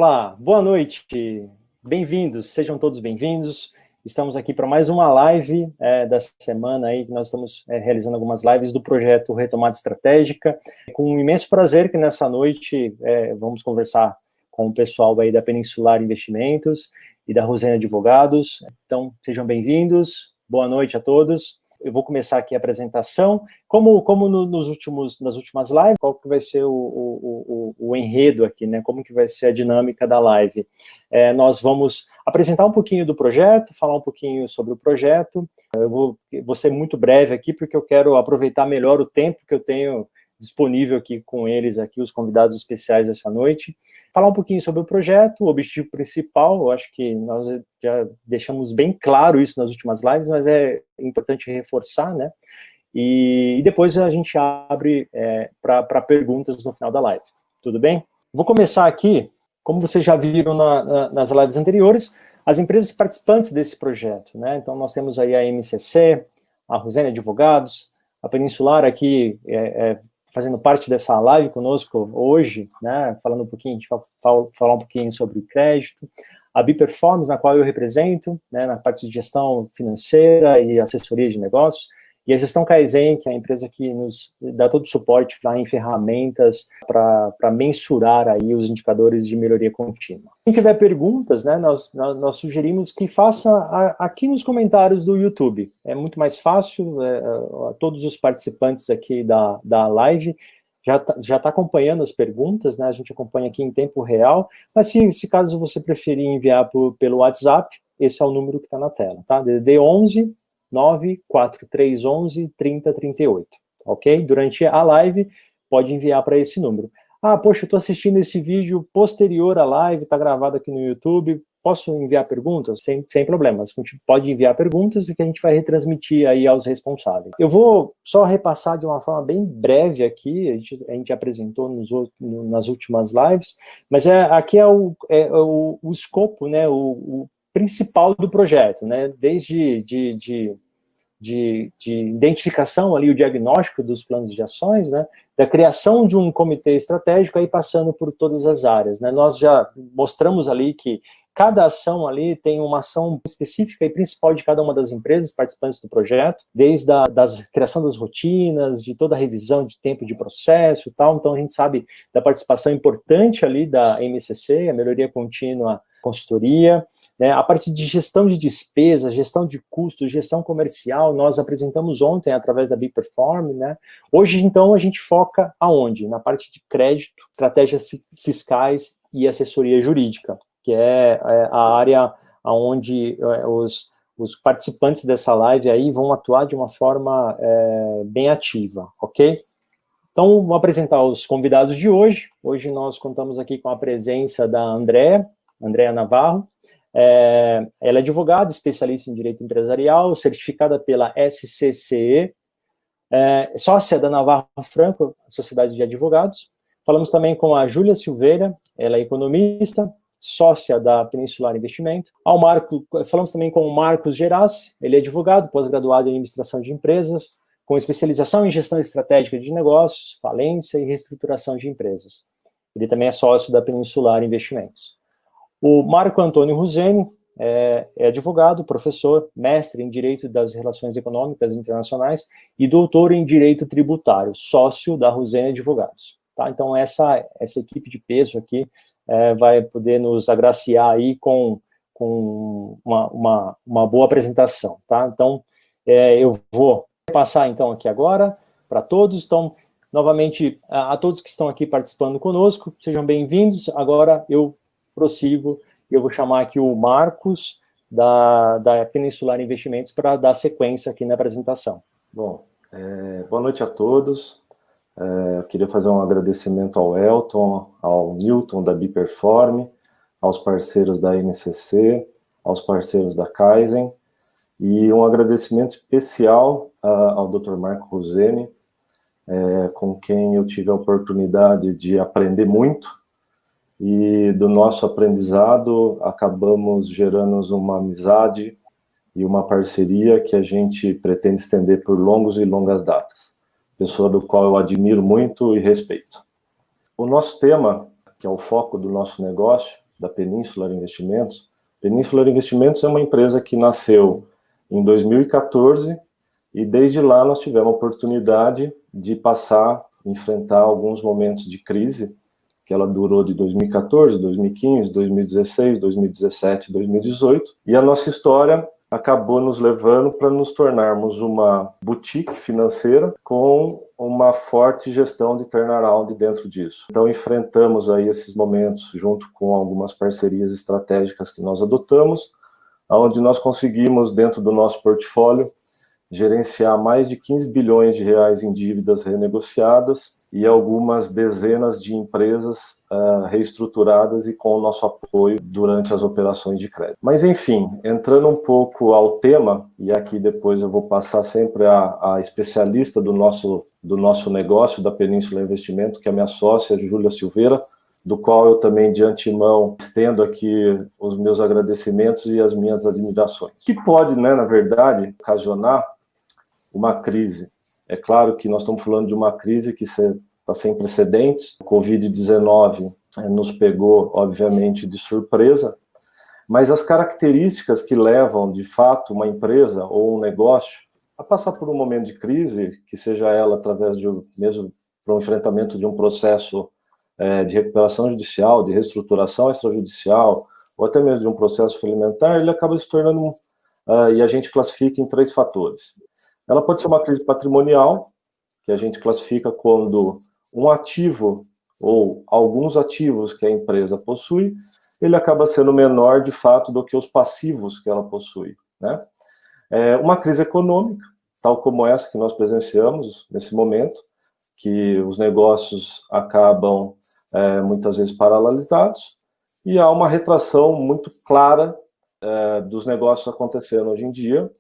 Olá, boa noite, bem-vindos, sejam todos bem-vindos. Estamos aqui para mais uma live dessa semana aí, que nós estamos realizando algumas lives do projeto Retomada Estratégica. Com um imenso prazer que nessa noite vamos conversar com o pessoal aí da Peninsular Investimentos e da Rosene Advogados. Então, sejam bem-vindos, boa noite a todos. Eu vou começar aqui a apresentação. Nas últimas lives, qual que vai ser o enredo aqui, né? Como que vai ser a dinâmica da live? Nós vamos apresentar um pouquinho do projeto, falar um pouquinho sobre o projeto. Eu vou ser muito breve aqui, porque eu quero aproveitar melhor o tempo que eu tenho disponível aqui com eles, aqui os convidados especiais essa noite. Falar um pouquinho sobre o projeto, o objetivo principal. Eu acho que nós já deixamos bem claro isso nas últimas lives, mas é importante reforçar, né? E depois a gente abre para perguntas no final da live. Tudo bem? Vou começar aqui, como vocês já viram nas lives anteriores, as empresas participantes desse projeto, né? Então, nós temos aí a MCC, a Rosene Advogados, a Peninsular aqui fazendo parte dessa live conosco hoje, né? Falando um pouquinho, a gente vai falar um pouquinho sobre crédito, a Biperformance, na qual eu represento, né? Na parte de gestão financeira e assessoria de negócios, e a Gestão Kaizen, que é a empresa que nos dá todo o suporte lá em ferramentas para mensurar aí os indicadores de melhoria contínua. Quem tiver perguntas, né, nós sugerimos que faça aqui nos comentários do YouTube. É muito mais fácil, todos os participantes aqui da live já está acompanhando as perguntas, né, a gente acompanha aqui em tempo real, mas se caso você preferir enviar pelo WhatsApp, esse é o número que está na tela, tá? DDD 11 94311 3038, ok? Durante a live, pode enviar para esse número. Ah, poxa, eu estou assistindo esse vídeo posterior à live, está gravado aqui no YouTube, posso enviar perguntas? Sem problemas, a gente pode enviar perguntas e que a gente vai retransmitir aí aos responsáveis. Eu vou só repassar de uma forma bem breve aqui, a gente apresentou nas últimas lives, mas aqui é o escopo, né, o principal do projeto, né, desde de identificação ali, o diagnóstico dos planos de ações, né, da criação de um comitê estratégico, aí passando por todas as áreas, né, nós já mostramos ali que cada ação ali tem uma ação específica e principal de cada uma das empresas participantes do projeto, desde a criação das rotinas, de toda a revisão de tempo de processo e tal, então a gente sabe da participação importante ali da MCC, a melhoria contínua consultoria, né, a parte de gestão de despesa, gestão de custos, gestão comercial, nós apresentamos ontem através da Biperform, né, hoje então a gente foca aonde? Na parte de crédito, estratégias fiscais e assessoria jurídica, que é a área onde os participantes dessa live aí vão atuar de uma forma bem ativa, ok? Então, vou apresentar os convidados de hoje. Hoje nós contamos aqui com a presença da Andréa Navarro. Ela é advogada, especialista em direito empresarial, certificada pela SCCE, sócia da Navarro Franco, Sociedade de Advogados. Falamos também com a Júlia Silveira, ela é economista, sócia da Peninsular Investimento. Falamos também com o Marcos Gerassi, ele é advogado, pós-graduado em administração de empresas, com especialização em gestão estratégica de negócios, falência e reestruturação de empresas. Ele também é sócio da Peninsular Investimentos. O Marco Antônio Rosene é advogado, professor, mestre em Direito das Relações Econômicas Internacionais e doutor em Direito Tributário, sócio da Rosene Advogados. Tá? Então, essa equipe de peso aqui vai poder nos agraciar aí com uma boa apresentação. Tá? Então, eu vou passar então aqui agora para todos. Então, novamente, a todos que estão aqui participando conosco, sejam bem-vindos. Agora eu prossigo e eu vou chamar aqui o Marcos da Peninsular Investimentos para dar sequência aqui na apresentação. Bom, boa noite a todos. Eu queria fazer um agradecimento ao Elton, ao Newton da Biperform, aos parceiros da MCC, aos parceiros da Kaizen, e um agradecimento especial ao Dr. Marco Rosene, com quem eu tive a oportunidade de aprender muito, e do nosso aprendizado acabamos gerando uma amizade e uma parceria que a gente pretende estender por longos e longas datas. Pessoa do qual eu admiro muito e respeito. O nosso tema, que é o foco do nosso negócio, da Peninsular Investimentos. Peninsular Investimentos é uma empresa que nasceu em 2014 e desde lá nós tivemos a oportunidade de enfrentar alguns momentos de crise, que ela durou de 2014, 2015, 2016, 2017, 2018, e a nossa história acabou nos levando para nos tornarmos uma boutique financeira com uma forte gestão de turnaround dentro disso. Então, enfrentamos aí esses momentos junto com algumas parcerias estratégicas que nós adotamos, onde nós conseguimos, dentro do nosso portfólio, gerenciar mais de 15 bilhões de reais em dívidas renegociadas e algumas dezenas de empresas reestruturadas e com o nosso apoio durante as operações de crédito. Mas, enfim, entrando um pouco ao tema, e aqui depois eu vou passar sempre a especialista do nosso negócio, da Península Investimento, que é a minha sócia, Júlia Silveira, do qual eu também, de antemão, estendo aqui os meus agradecimentos e as minhas admirações. Que pode, na verdade, ocasionar uma crise. É claro que nós estamos falando de uma crise que está sem precedentes. O Covid-19 nos pegou, obviamente, de surpresa, mas as características que levam, de fato, uma empresa ou um negócio a passar por um momento de crise, que seja ela através mesmo para o enfrentamento de um processo de recuperação judicial, de reestruturação extrajudicial, ou até mesmo de um processo falimentar, ele acaba se tornando, e a gente classifica em 3 fatores. Ela pode ser uma crise patrimonial, que a gente classifica quando um ativo ou alguns ativos que a empresa possui, ele acaba sendo menor, de fato, do que os passivos que ela possui, né? Uma crise econômica, tal como essa que nós presenciamos nesse momento, que os negócios acabam muitas vezes paralisados, e há uma retração muito clara dos negócios acontecendo hoje em dia,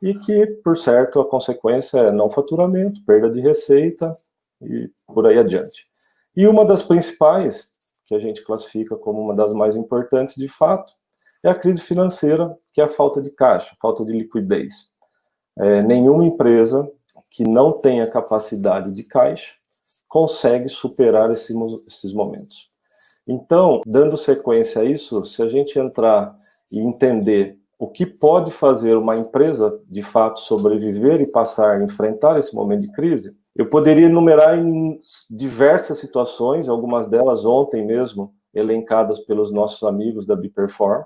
e que, por certo, a consequência é não faturamento, perda de receita e por aí adiante. E uma das principais, que a gente classifica como uma das mais importantes de fato, é a crise financeira, que é a falta de caixa, falta de liquidez. Nenhuma empresa que não tenha capacidade de caixa consegue superar esses momentos. Então, dando sequência a isso, se a gente entrar e entender o que pode fazer uma empresa, de fato, sobreviver e enfrentar esse momento de crise, eu poderia enumerar em diversas situações, algumas delas ontem mesmo, elencadas pelos nossos amigos da Biperform,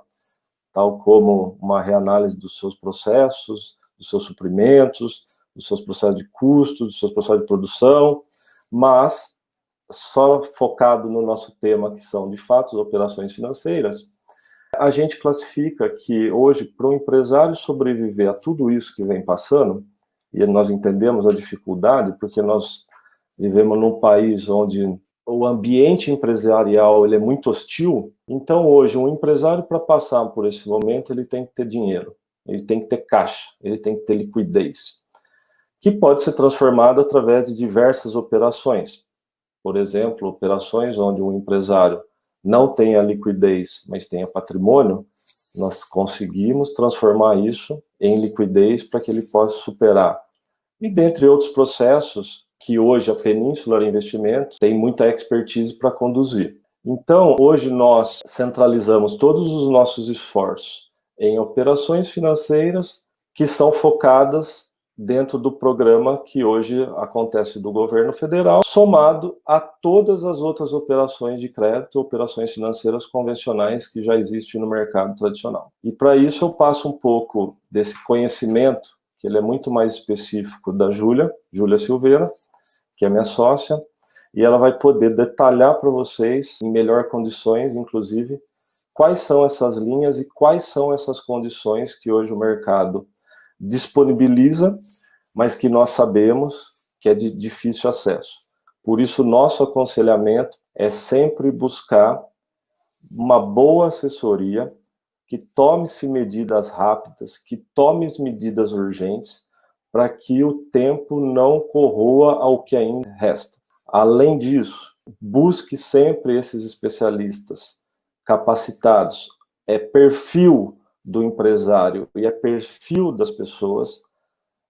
tal como uma reanálise dos seus processos, dos seus suprimentos, dos seus processos de custos, dos seus processos de produção, mas só focado no nosso tema, que são, de fato, as operações financeiras, a gente classifica que hoje, para um empresário sobreviver a tudo isso que vem passando, e nós entendemos a dificuldade, porque nós vivemos num país onde o ambiente empresarial ele é muito hostil, então hoje um empresário, para passar por esse momento, ele tem que ter dinheiro, ele tem que ter caixa, ele tem que ter liquidez, que pode ser transformado através de diversas operações. Por exemplo, operações onde um empresário não tenha liquidez, mas tenha patrimônio, nós conseguimos transformar isso em liquidez para que ele possa superar. E dentre outros processos que hoje a Peninsular Investimentos tem muita expertise para conduzir. Então, hoje nós centralizamos todos os nossos esforços em operações financeiras que são focadas dentro do programa que hoje acontece do governo federal, somado a todas as outras operações de crédito, operações financeiras convencionais que já existem no mercado tradicional. E para isso eu passo um pouco desse conhecimento, que ele é muito mais específico, da Júlia Silveira, que é minha sócia, e ela vai poder detalhar para vocês, em melhor condições, inclusive, quais são essas linhas e quais são essas condições que hoje o mercado disponibiliza, mas que nós sabemos que é de difícil acesso. Por isso, nosso aconselhamento é sempre buscar uma boa assessoria, que tome-se medidas rápidas, que tome medidas urgentes, para que o tempo não corroa ao que ainda resta. Além disso, busque sempre esses especialistas capacitados, perfil do empresário e perfil das pessoas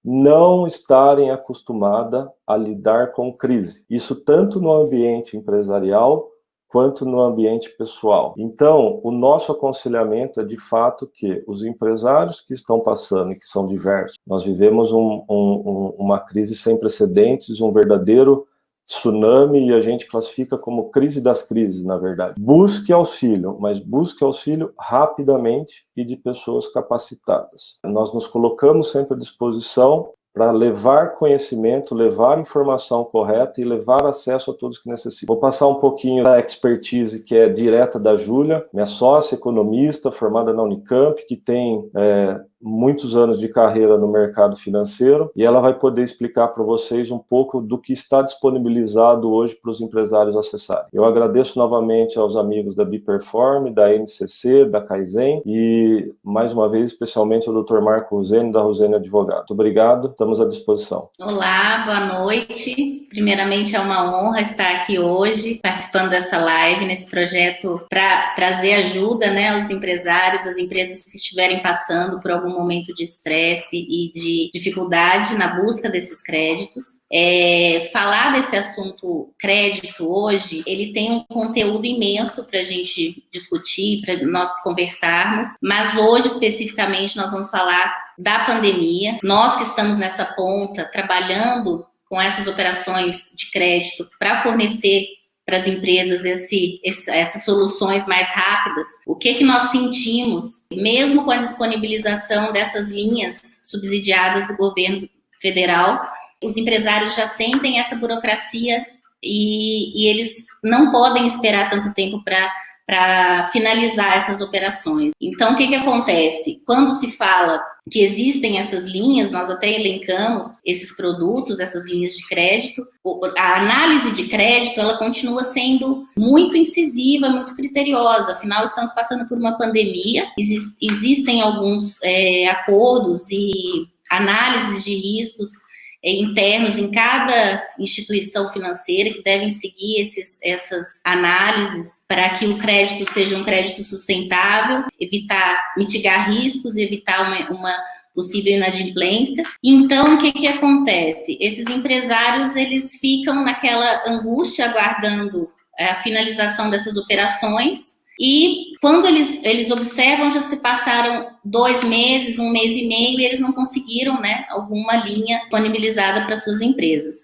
não estarem acostumadas a lidar com crise. Isso tanto no ambiente empresarial quanto no ambiente pessoal. Então, o nosso aconselhamento é de fato que os empresários que estão passando, e que são diversos, nós vivemos uma crise sem precedentes, um verdadeiro tsunami, e a gente classifica como crise das crises, na verdade. Busque auxílio, mas busque auxílio rapidamente e de pessoas capacitadas. Nós nos colocamos sempre à disposição para levar conhecimento, levar informação correta e levar acesso a todos que necessitam. Vou passar um pouquinho da expertise que é direta da Júlia, minha sócia, economista, formada na Unicamp, que tem muitos anos de carreira no mercado financeiro, e ela vai poder explicar para vocês um pouco do que está disponibilizado hoje para os empresários acessarem. Eu agradeço novamente aos amigos da Biperform, da NCC, da Kaizen, e mais uma vez, especialmente ao Dr. Marco Rosene, da Rosene Advogado. Muito obrigado, estamos à disposição. Olá, boa noite. Primeiramente, é uma honra estar aqui hoje, participando dessa live, nesse projeto para trazer ajuda, né, aos empresários, às empresas que estiverem passando por algum momento de estresse e de dificuldade na busca desses créditos. Falar desse assunto crédito hoje, ele tem um conteúdo imenso para a gente discutir, para nós conversarmos, mas hoje, especificamente, nós vamos falar da pandemia. Nós que estamos nessa ponta, trabalhando com essas operações de crédito para fornecer para as empresas essas soluções mais rápidas, o que nós sentimos, mesmo com a disponibilização dessas linhas subsidiadas do governo federal, os empresários já sentem essa burocracia e eles não podem esperar tanto tempo para finalizar essas operações. Então, o que acontece? Quando se fala que existem essas linhas, nós até elencamos esses produtos, essas linhas de crédito, a análise de crédito, ela continua sendo muito incisiva, muito criteriosa, afinal, estamos passando por uma pandemia, existem alguns acordos e análises de riscos internos em cada instituição financeira que devem seguir essas análises para que o crédito seja um crédito sustentável, mitigar riscos e evitar uma possível inadimplência. Então, o que acontece? Esses empresários, eles ficam naquela angústia aguardando a finalização dessas operações. E quando eles observam, já se passaram 2 meses, 1 mês e meio, e eles não conseguiram, né, alguma linha disponibilizada para suas empresas.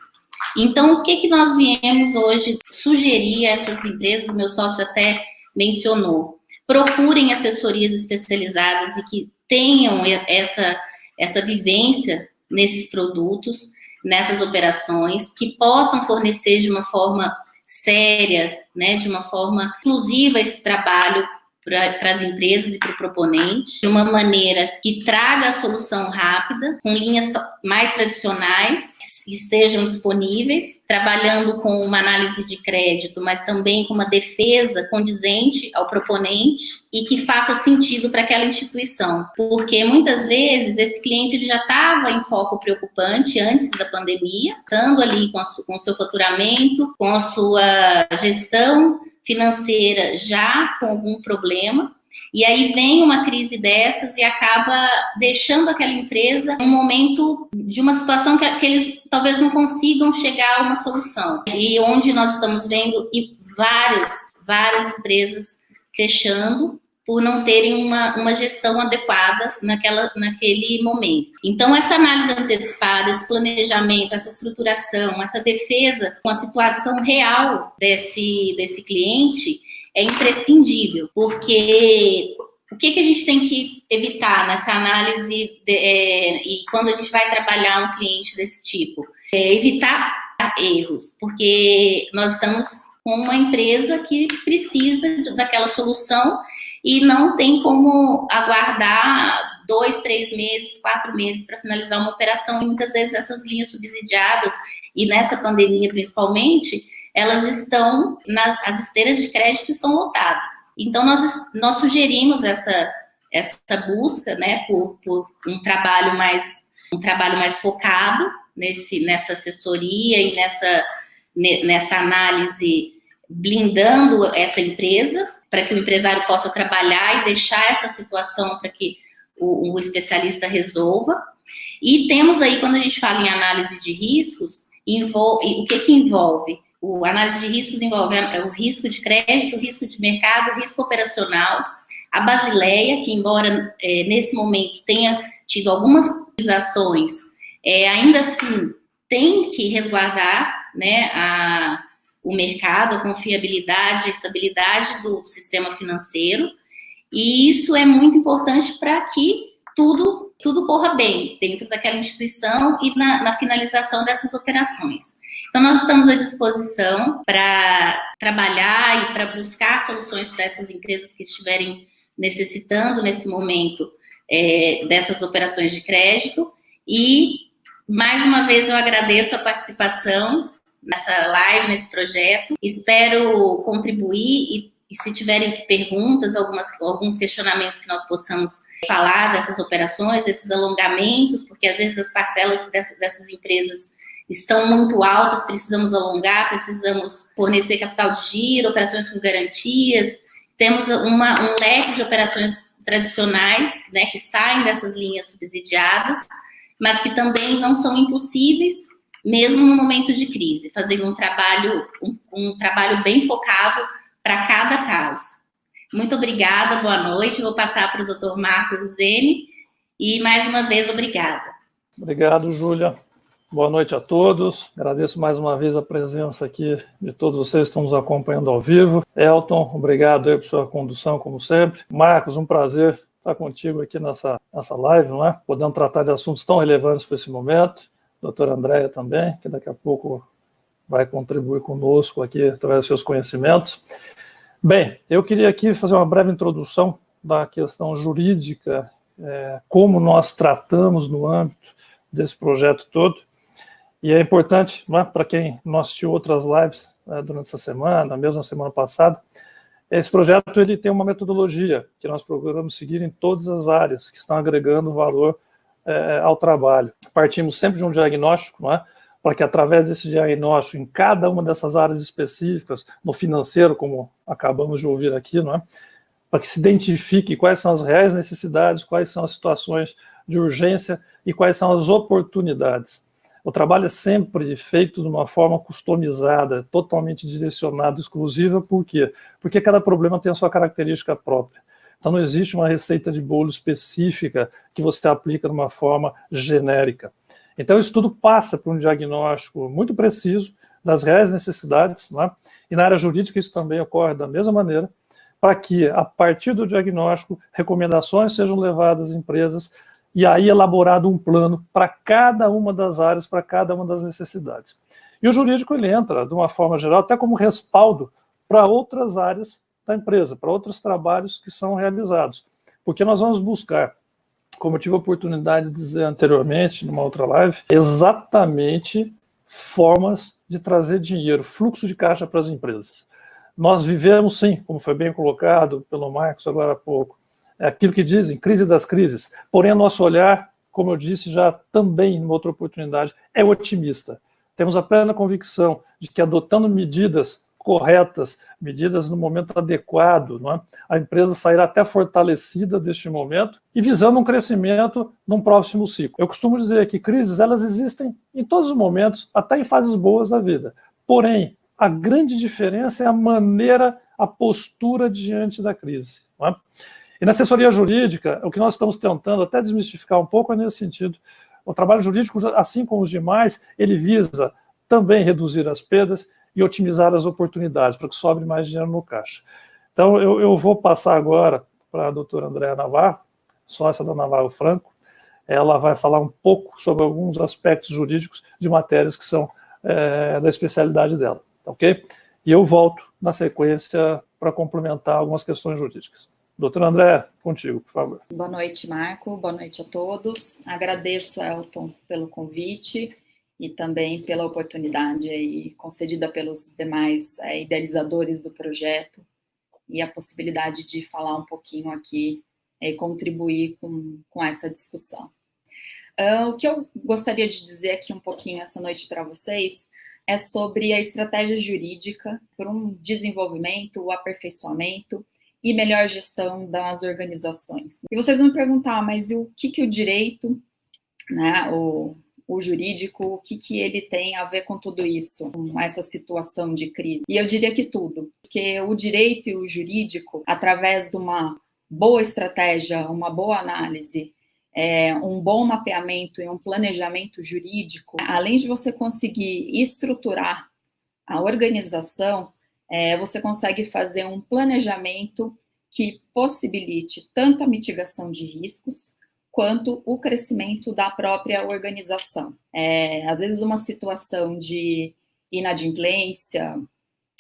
Então, o que nós viemos hoje sugerir a essas empresas, o meu sócio até mencionou, procurem assessorias especializadas e que tenham essa vivência nesses produtos, nessas operações, que possam fornecer de uma forma séria, né, de uma forma exclusiva esse trabalho para as empresas e para o proponente, de uma maneira que traga a solução rápida, com linhas mais tradicionais, que estejam disponíveis, trabalhando com uma análise de crédito, mas também com uma defesa condizente ao proponente e que faça sentido para aquela instituição. Porque muitas vezes esse cliente ele já estava em foco preocupante antes da pandemia, estando ali com o seu faturamento, com a sua gestão financeira já com algum problema, e aí vem uma crise dessas e acaba deixando aquela empresa num momento de uma situação que eles talvez não consigam chegar a uma solução. E onde nós estamos vendo várias empresas fechando por não terem uma gestão adequada naquele momento. Então, essa análise antecipada, esse planejamento, essa estruturação, essa defesa com a situação real desse cliente é imprescindível, porque o que a gente tem que evitar nessa análise e quando a gente vai trabalhar um cliente desse tipo? Evitar erros, porque nós estamos com uma empresa que precisa daquela solução e não tem como aguardar 2, 3 meses, 4 meses para finalizar uma operação. E muitas vezes essas linhas subsidiadas, e nessa pandemia principalmente, elas estão, as esteiras de crédito estão lotadas. Então, nós sugerimos essa busca, né, por um trabalho mais focado nessa assessoria e nessa análise, blindando essa empresa, para que o empresário possa trabalhar e deixar essa situação para que o especialista resolva. E temos aí, quando a gente fala em análise de riscos, o que envolve? a análise de riscos envolve o risco de crédito, o risco de mercado, o risco operacional, a Basileia, que embora nesse momento tenha tido algumas atualizações, ainda assim tem que resguardar, né, o mercado, a confiabilidade, a estabilidade do sistema financeiro, e isso é muito importante para que tudo corra bem dentro daquela instituição e na finalização dessas operações. Então, nós estamos à disposição para trabalhar e para buscar soluções para essas empresas que estiverem necessitando, nesse momento, dessas operações de crédito. E, mais uma vez, eu agradeço a participação nessa live, nesse projeto. Espero contribuir e se tiverem perguntas, alguns questionamentos que nós possamos falar dessas operações, desses alongamentos, porque às vezes as parcelas dessas empresas estão muito altas, precisamos alongar, precisamos fornecer capital de giro, operações com garantias. Temos um leque de operações tradicionais, né, que saem dessas linhas subsidiadas, mas que também não são impossíveis, mesmo no momento de crise, fazendo um trabalho bem focado para cada caso. Muito obrigada, boa noite. Vou passar para o Dr. Marco Ruzeni e, mais uma vez, obrigada. Obrigado, Júlia. Boa noite a todos. Agradeço mais uma vez a presença aqui de todos vocês que estão nos acompanhando ao vivo. Elton, obrigado aí por sua condução, como sempre. Marcos, um prazer estar contigo aqui nessa live, não é? Podendo tratar de assuntos tão relevantes para esse momento. Doutora Andréia também, que daqui a pouco vai contribuir conosco aqui através dos seus conhecimentos. Bem, eu queria aqui fazer uma breve introdução da questão jurídica, como nós tratamos no âmbito desse projeto todo. E é importante, né, para quem não assistiu outras lives durante essa semana, mesmo na semana passada, esse projeto ele tem uma metodologia que nós procuramos seguir em todas as áreas que estão agregando valor ao trabalho. Partimos sempre de um diagnóstico, não é? Para que através desse diagnóstico, em cada uma dessas áreas específicas, no financeiro, como acabamos de ouvir aqui, não é? Para que se identifique quais são as reais necessidades, quais são as situações de urgência e quais são as oportunidades. O trabalho é sempre feito de uma forma customizada, totalmente direcionado, exclusiva. Por quê? Porque cada problema tem a sua característica própria. Então não existe uma receita de bolo específica que você aplica de uma forma genérica. Então isso tudo passa por um diagnóstico muito preciso das reais necessidades, né? E na área jurídica isso também ocorre da mesma maneira, para que, a partir do diagnóstico, recomendações sejam levadas às empresas e aí elaborado um plano para cada uma das áreas, para cada uma das necessidades. E o jurídico ele entra, de uma forma geral, até como respaldo para outras áreas da empresa, para outros trabalhos que são realizados. Porque nós vamos buscar, como eu tive a oportunidade de dizer anteriormente, numa outra live, exatamente formas de trazer dinheiro, fluxo de caixa para as empresas. Nós vivemos, sim, como foi bem colocado pelo Marcos agora há pouco, é aquilo que dizem, crise das crises. Porém, o nosso olhar, como eu disse já também em outra oportunidade, é otimista. Temos a plena convicção de que adotando medidas corretas, medidas no momento adequado, não é? A empresa sairá até fortalecida deste momento e visando um crescimento num próximo ciclo. Eu costumo dizer que crises elas existem em todos os momentos, até em fases boas da vida. Porém, a grande diferença é a maneira, a postura diante da crise, não é? E na assessoria jurídica, o que nós estamos tentando até desmistificar um pouco é nesse sentido. O trabalho jurídico, assim como os demais, ele visa também reduzir as perdas e otimizar as oportunidades, para que sobre mais dinheiro no caixa. Então, eu vou passar agora para a doutora Andréia Navarro, sócia da Navarro Franco. Ela vai falar um pouco sobre alguns aspectos jurídicos de matérias que são da especialidade dela, ok? E eu volto na sequência para complementar algumas questões jurídicas. Doutora Andréia, contigo, por favor. Boa noite, Marco. Boa noite a todos. Agradeço, Elton, pelo convite e também pela oportunidade aí concedida pelos demais idealizadores do projeto e a possibilidade de falar um pouquinho aqui e contribuir com essa discussão. O que eu gostaria de dizer aqui um pouquinho essa noite para vocês é sobre a estratégia jurídica para um desenvolvimento, o aperfeiçoamento e melhor gestão das organizações. E vocês vão me perguntar, mas o que o direito, né, o jurídico, o que ele tem a ver com tudo isso, com essa situação de crise? E eu diria que tudo, porque o direito e o jurídico, através de uma boa estratégia, uma boa análise, um bom mapeamento e um planejamento jurídico, além de você conseguir estruturar a organização, você consegue fazer um planejamento que possibilite tanto a mitigação de riscos, quanto o crescimento da própria organização. Às vezes uma situação de inadimplência,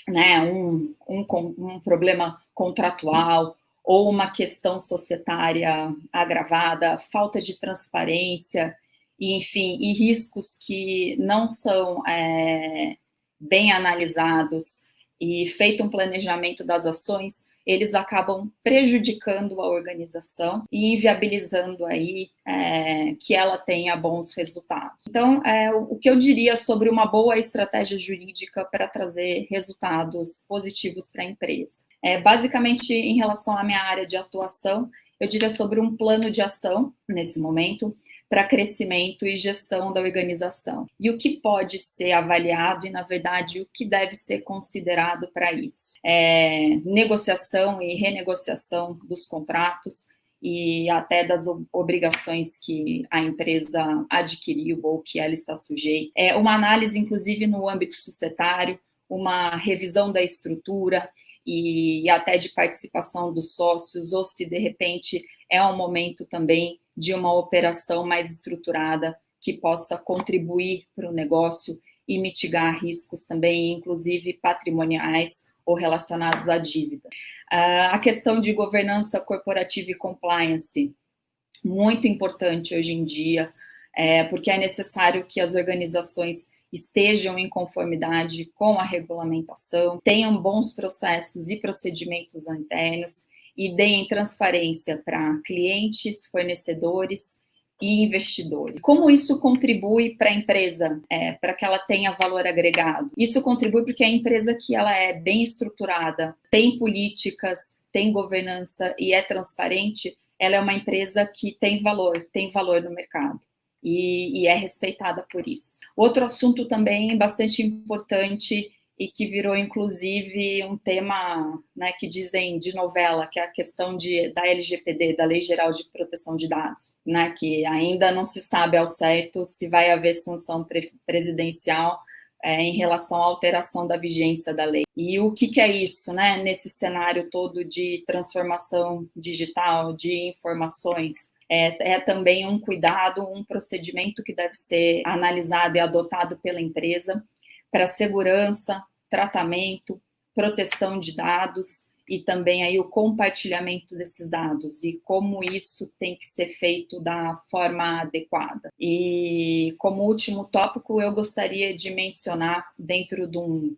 né, um problema contratual, ou uma questão societária agravada, falta de transparência, enfim, e riscos que não são bem analisados e feito um planejamento das ações, eles acabam prejudicando a organização e inviabilizando aí que ela tenha bons resultados. Então, o que eu diria sobre uma boa estratégia jurídica para trazer resultados positivos para a empresa? Basicamente, em relação à minha área de atuação, eu diria sobre um plano de ação, nesse momento, para crescimento e gestão da organização. E o que pode ser avaliado e, na verdade, o que deve ser considerado para isso. Negociação e renegociação dos contratos e até das obrigações que a empresa adquiriu ou que ela está sujeita. Uma análise, inclusive, no âmbito societário, uma revisão da estrutura e até de participação dos sócios, ou se, de repente, é um momento também de uma operação mais estruturada que possa contribuir para o negócio e mitigar riscos também, inclusive patrimoniais ou relacionados à dívida. A questão de governança corporativa e compliance, muito importante hoje em dia, porque é necessário que as organizações estejam em conformidade com a regulamentação, tenham bons processos e procedimentos internos, e deem transparência para clientes, fornecedores e investidores. Como isso contribui para a empresa, para que ela tenha valor agregado? Isso contribui porque a empresa que ela é bem estruturada, tem políticas, tem governança e é transparente, ela é uma empresa que tem valor no mercado. E é respeitada por isso. Outro assunto também bastante importante e que virou, inclusive, um tema, né, que dizem de novela, que é a questão da LGPD, da Lei Geral de Proteção de Dados, né, que ainda não se sabe ao certo se vai haver sanção presidencial em relação à alteração da vigência da lei. E o que é isso, né, nesse cenário todo de transformação digital, de informações? É também um cuidado, um procedimento que deve ser analisado e adotado pela empresa para segurança, tratamento, proteção de dados e também aí o compartilhamento desses dados e como isso tem que ser feito da forma adequada. E como último tópico, eu gostaria de mencionar dentro de um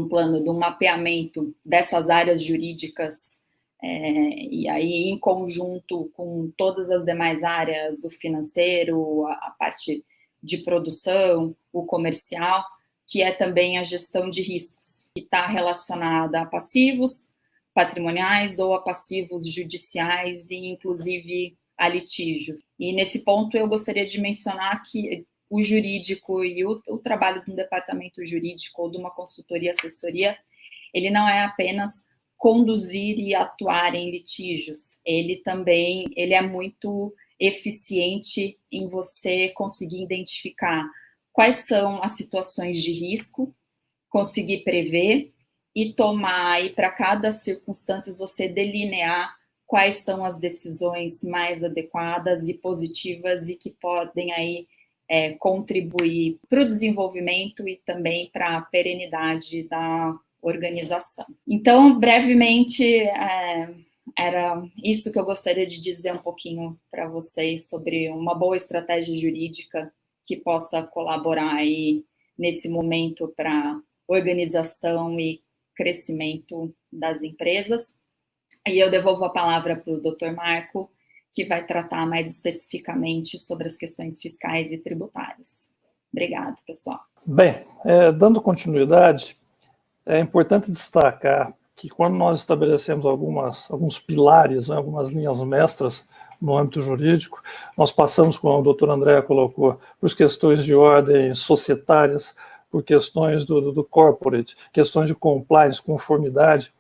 plano, de um mapeamento dessas áreas jurídicas e aí em conjunto com todas as demais áreas, o financeiro, a parte de produção, o comercial, que é também a gestão de riscos, que está relacionada a passivos patrimoniais ou a passivos judiciais e, inclusive, a litígios. E, nesse ponto, eu gostaria de mencionar que o jurídico e o trabalho de um departamento jurídico ou de uma consultoria assessoria, ele não é apenas conduzir e atuar em litígios, ele é muito eficiente em você conseguir identificar quais são as situações de risco, conseguir prever e tomar, e para cada circunstância você delinear quais são as decisões mais adequadas e positivas e que podem aí contribuir para o desenvolvimento e também para a perenidade da organização. Então, brevemente, era isso que eu gostaria de dizer um pouquinho para vocês sobre uma boa estratégia jurídica que possa colaborar aí nesse momento para organização e crescimento das empresas. E eu devolvo a palavra para o Dr. Marco, que vai tratar mais especificamente sobre as questões fiscais e tributárias. Obrigado, pessoal. Bem, dando continuidade, é importante destacar que quando nós estabelecemos alguns pilares, né, algumas linhas mestras no âmbito jurídico. Nós passamos, como o doutor André colocou, por questões de ordem societárias, por questões do corporate, questões de compliance, conformidade,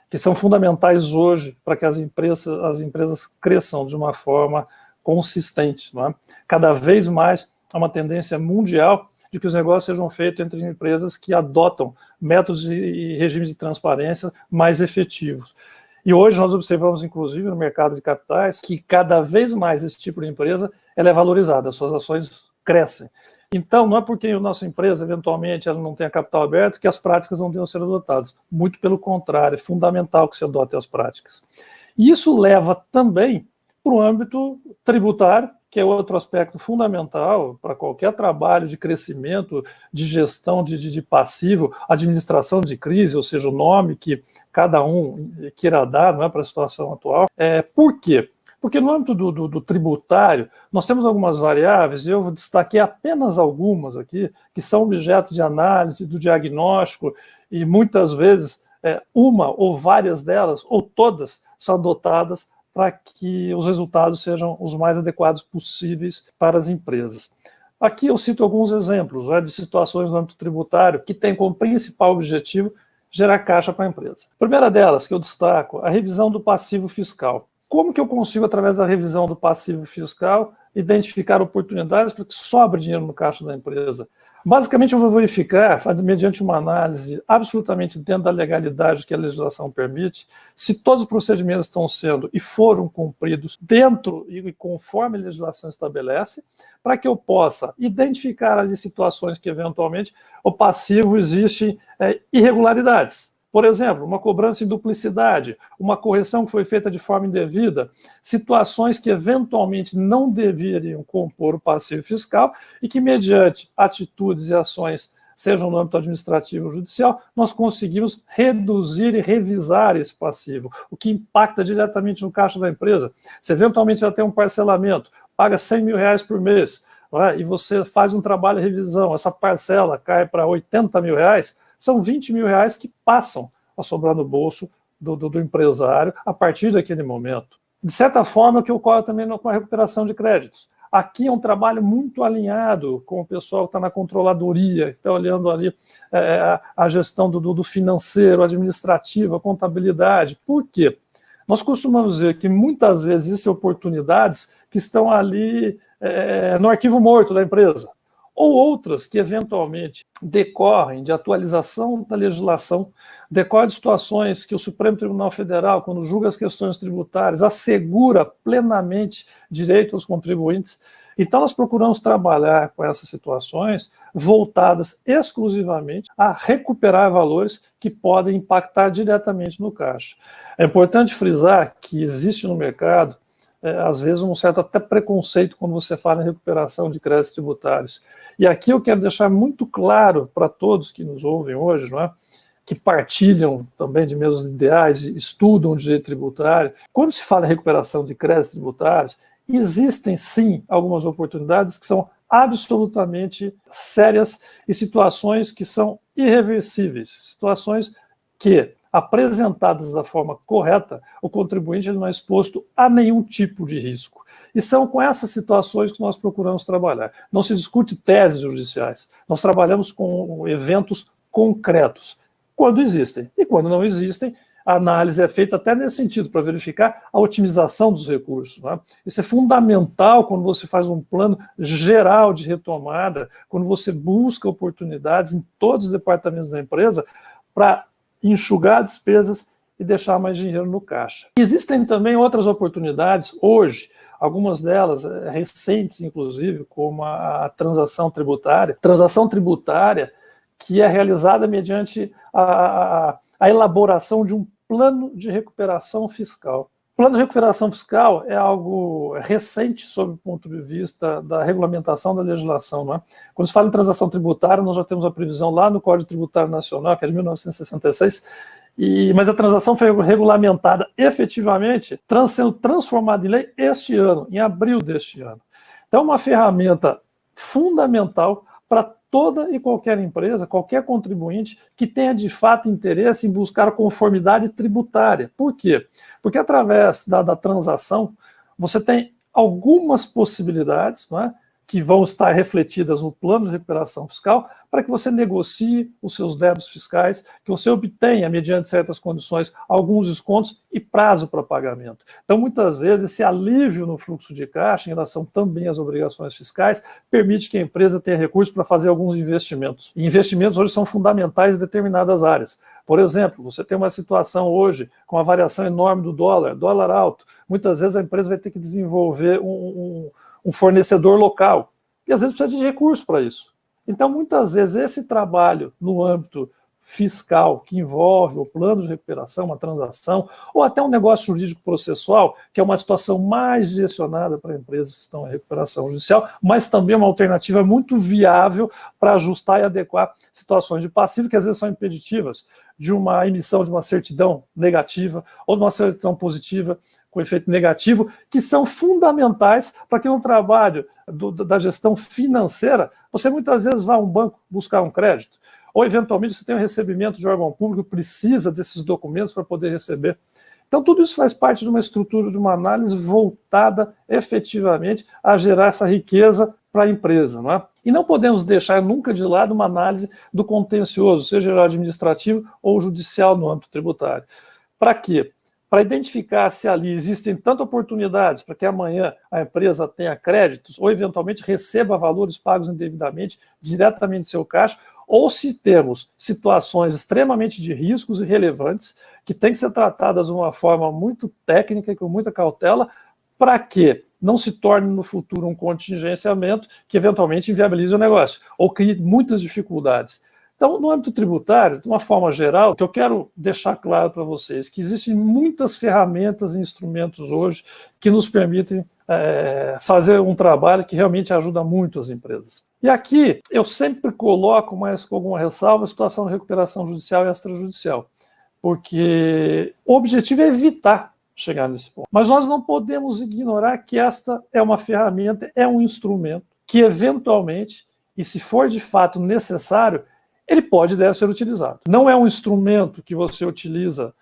que são fundamentais hoje para que as empresas cresçam de uma forma consistente. Não é? Cada vez mais há uma tendência mundial de que os negócios sejam feitos entre empresas que adotam métodos e regimes de transparência mais efetivos. E hoje nós observamos, inclusive, no mercado de capitais, que cada vez mais esse tipo de empresa ela é valorizada, as suas ações crescem. Então, não é porque a nossa empresa, eventualmente, ela não tenha capital aberto que as práticas não tenham sido adotadas. Muito pelo contrário, é fundamental que se adote as práticas. E isso leva também para o âmbito tributário, que é outro aspecto fundamental para qualquer trabalho de crescimento, de gestão de passivo, administração de crise, ou seja, o nome que cada um queira dar, não é, para a situação atual. Por quê? Porque no âmbito do tributário, nós temos algumas variáveis, e eu destaquei apenas algumas aqui, que são objeto de análise, do diagnóstico, e muitas vezes uma ou várias delas, ou todas, são adotadas para que os resultados sejam os mais adequados possíveis para as empresas. Aqui eu cito alguns exemplos de situações no âmbito tributário que têm como principal objetivo gerar caixa para a empresa. A primeira delas, que eu destaco, a revisão do passivo fiscal. Como que eu consigo, através da revisão do passivo fiscal, identificar oportunidades para que sobre dinheiro no caixa da empresa? Basicamente, eu vou verificar, mediante uma análise absolutamente dentro da legalidade que a legislação permite, se todos os procedimentos estão sendo e foram cumpridos dentro e conforme a legislação estabelece, para que eu possa identificar ali situações que, eventualmente, o passivo existe irregularidades. Por exemplo, uma cobrança em duplicidade, uma correção que foi feita de forma indevida, situações que eventualmente não deveriam compor o passivo fiscal e que, mediante atitudes e ações, sejam no âmbito administrativo ou judicial, nós conseguimos reduzir e revisar esse passivo, o que impacta diretamente no caixa da empresa. Se eventualmente já tem um parcelamento, paga R$100 mil por mês, e você faz um trabalho de revisão, essa parcela cai para R$80 mil, são R$20 mil que passam a sobrar no bolso do empresário a partir daquele momento. De certa forma, o que ocorre também com a recuperação de créditos. Aqui é um trabalho muito alinhado com o pessoal que está na controladoria, que está olhando ali a gestão do financeiro, administrativo, a contabilidade. Por quê? Nós costumamos ver que muitas vezes existem oportunidades que estão ali no arquivo morto da empresa, ou outras que eventualmente decorrem de atualização da legislação, decorrem de situações que o Supremo Tribunal Federal, quando julga as questões tributárias, assegura plenamente direito aos contribuintes. Então, nós procuramos trabalhar com essas situações voltadas exclusivamente a recuperar valores que podem impactar diretamente no caixa. É importante frisar que existe no mercado, às vezes, um certo até preconceito quando você fala em recuperação de créditos tributários. E aqui eu quero deixar muito claro para todos que nos ouvem hoje, não é? Que partilham também de mesmos ideais e estudam o direito tributário. Quando se fala em recuperação de créditos tributários, existem sim algumas oportunidades que são absolutamente sérias e situações que são irreversíveis, situações que, apresentadas da forma correta, o contribuinte não é exposto a nenhum tipo de risco. E são com essas situações que nós procuramos trabalhar. Não se discute teses judiciais, nós trabalhamos com eventos concretos, quando existem. E quando não existem, a análise é feita até nesse sentido, para verificar a otimização dos recursos. Né? Isso é fundamental quando você faz um plano geral de retomada, quando você busca oportunidades em todos os departamentos da empresa para enxugar despesas e deixar mais dinheiro no caixa. Existem também outras oportunidades hoje, algumas delas recentes, inclusive, como a transação tributária. Transação tributária que é realizada mediante a elaboração de um plano de recuperação fiscal. O plano de recuperação fiscal é algo recente sob o ponto de vista da regulamentação da legislação. Não é? Quando se fala em transação tributária, nós já temos a previsão lá no Código Tributário Nacional, que é de 1966, mas a transação foi regulamentada efetivamente, sendo transformada em lei este ano, em abril deste ano. Então, é uma ferramenta fundamental para toda e qualquer empresa, qualquer contribuinte que tenha de fato interesse em buscar a conformidade tributária. Por quê? Porque através da transação, você tem algumas possibilidades, não é, que vão estar refletidas no plano de recuperação fiscal, para que você negocie os seus débitos fiscais, que você obtenha, mediante certas condições, alguns descontos e prazo para pagamento. Então, muitas vezes, esse alívio no fluxo de caixa, em relação também às obrigações fiscais, permite que a empresa tenha recursos para fazer alguns investimentos. E investimentos hoje são fundamentais em determinadas áreas. Por exemplo, você tem uma situação hoje com uma variação enorme do dólar alto. Muitas vezes a empresa vai ter que desenvolver um fornecedor local, e às vezes precisa de recursos para isso. Então, muitas vezes, esse trabalho no âmbito fiscal, que envolve o plano de recuperação, uma transação, ou até um negócio jurídico processual, que é uma situação mais direcionada para empresas que estão em recuperação judicial, mas também uma alternativa muito viável para ajustar e adequar situações de passivo, que às vezes são impeditivas, de uma emissão de uma certidão negativa ou de uma certidão positiva com efeito negativo, que são fundamentais para que no trabalho da gestão financeira você muitas vezes vá a um banco buscar um crédito, ou eventualmente você tem um recebimento de órgão público, precisa desses documentos para poder receber. Então tudo isso faz parte de uma estrutura, de uma análise voltada efetivamente a gerar essa riqueza para a empresa, não é? E não podemos deixar nunca de lado uma análise do contencioso, seja administrativo ou judicial no âmbito tributário. Para quê? Para identificar se ali existem tantas oportunidades para que amanhã a empresa tenha créditos ou eventualmente receba valores pagos indevidamente diretamente do seu caixa, ou se temos situações extremamente de riscos irrelevantes que têm que ser tratadas de uma forma muito técnica e com muita cautela, para que não se torne no futuro um contingenciamento que eventualmente inviabilize o negócio ou crie muitas dificuldades. Então, no âmbito tributário, de uma forma geral, o que eu quero deixar claro para vocês é que existem muitas ferramentas e instrumentos hoje que nos permitem fazer um trabalho que realmente ajuda muito as empresas. E aqui eu sempre coloco, mas com alguma ressalva, a situação de recuperação judicial e extrajudicial, porque o objetivo é evitar chegar nesse ponto. Mas nós não podemos ignorar que esta é uma ferramenta, é um instrumento que eventualmente, e se for de fato necessário, ele pode e deve ser utilizado. Não é um instrumento que você utiliza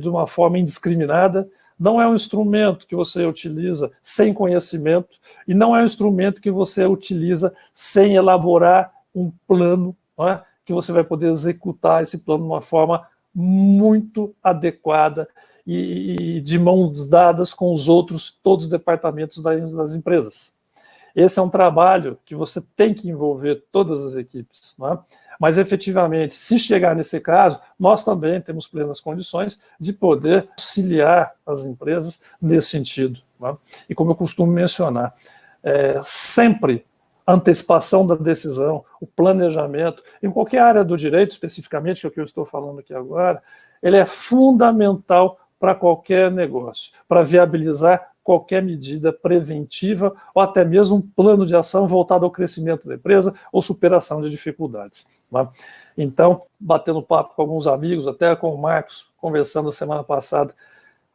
de uma forma indiscriminada, não é um instrumento que você utiliza sem conhecimento, e não é um instrumento que você utiliza sem elaborar um plano, não é? Que você vai poder executar esse plano de uma forma muito adequada e de mãos dadas com os outros, todos os departamentos das empresas. Esse é um trabalho que você tem que envolver todas as equipes, não é? Mas, efetivamente, se chegar nesse caso, nós também temos plenas condições de poder auxiliar as empresas nesse sentido, não é? E como eu costumo mencionar, sempre a antecipação da decisão, o planejamento, em qualquer área do direito, especificamente, que é o que eu estou falando aqui agora, ele é fundamental para qualquer negócio, para viabilizar qualquer medida preventiva ou até mesmo um plano de ação voltado ao crescimento da empresa ou superação de dificuldades. Né? Então, batendo papo com alguns amigos, até com o Marcos, conversando a semana passada,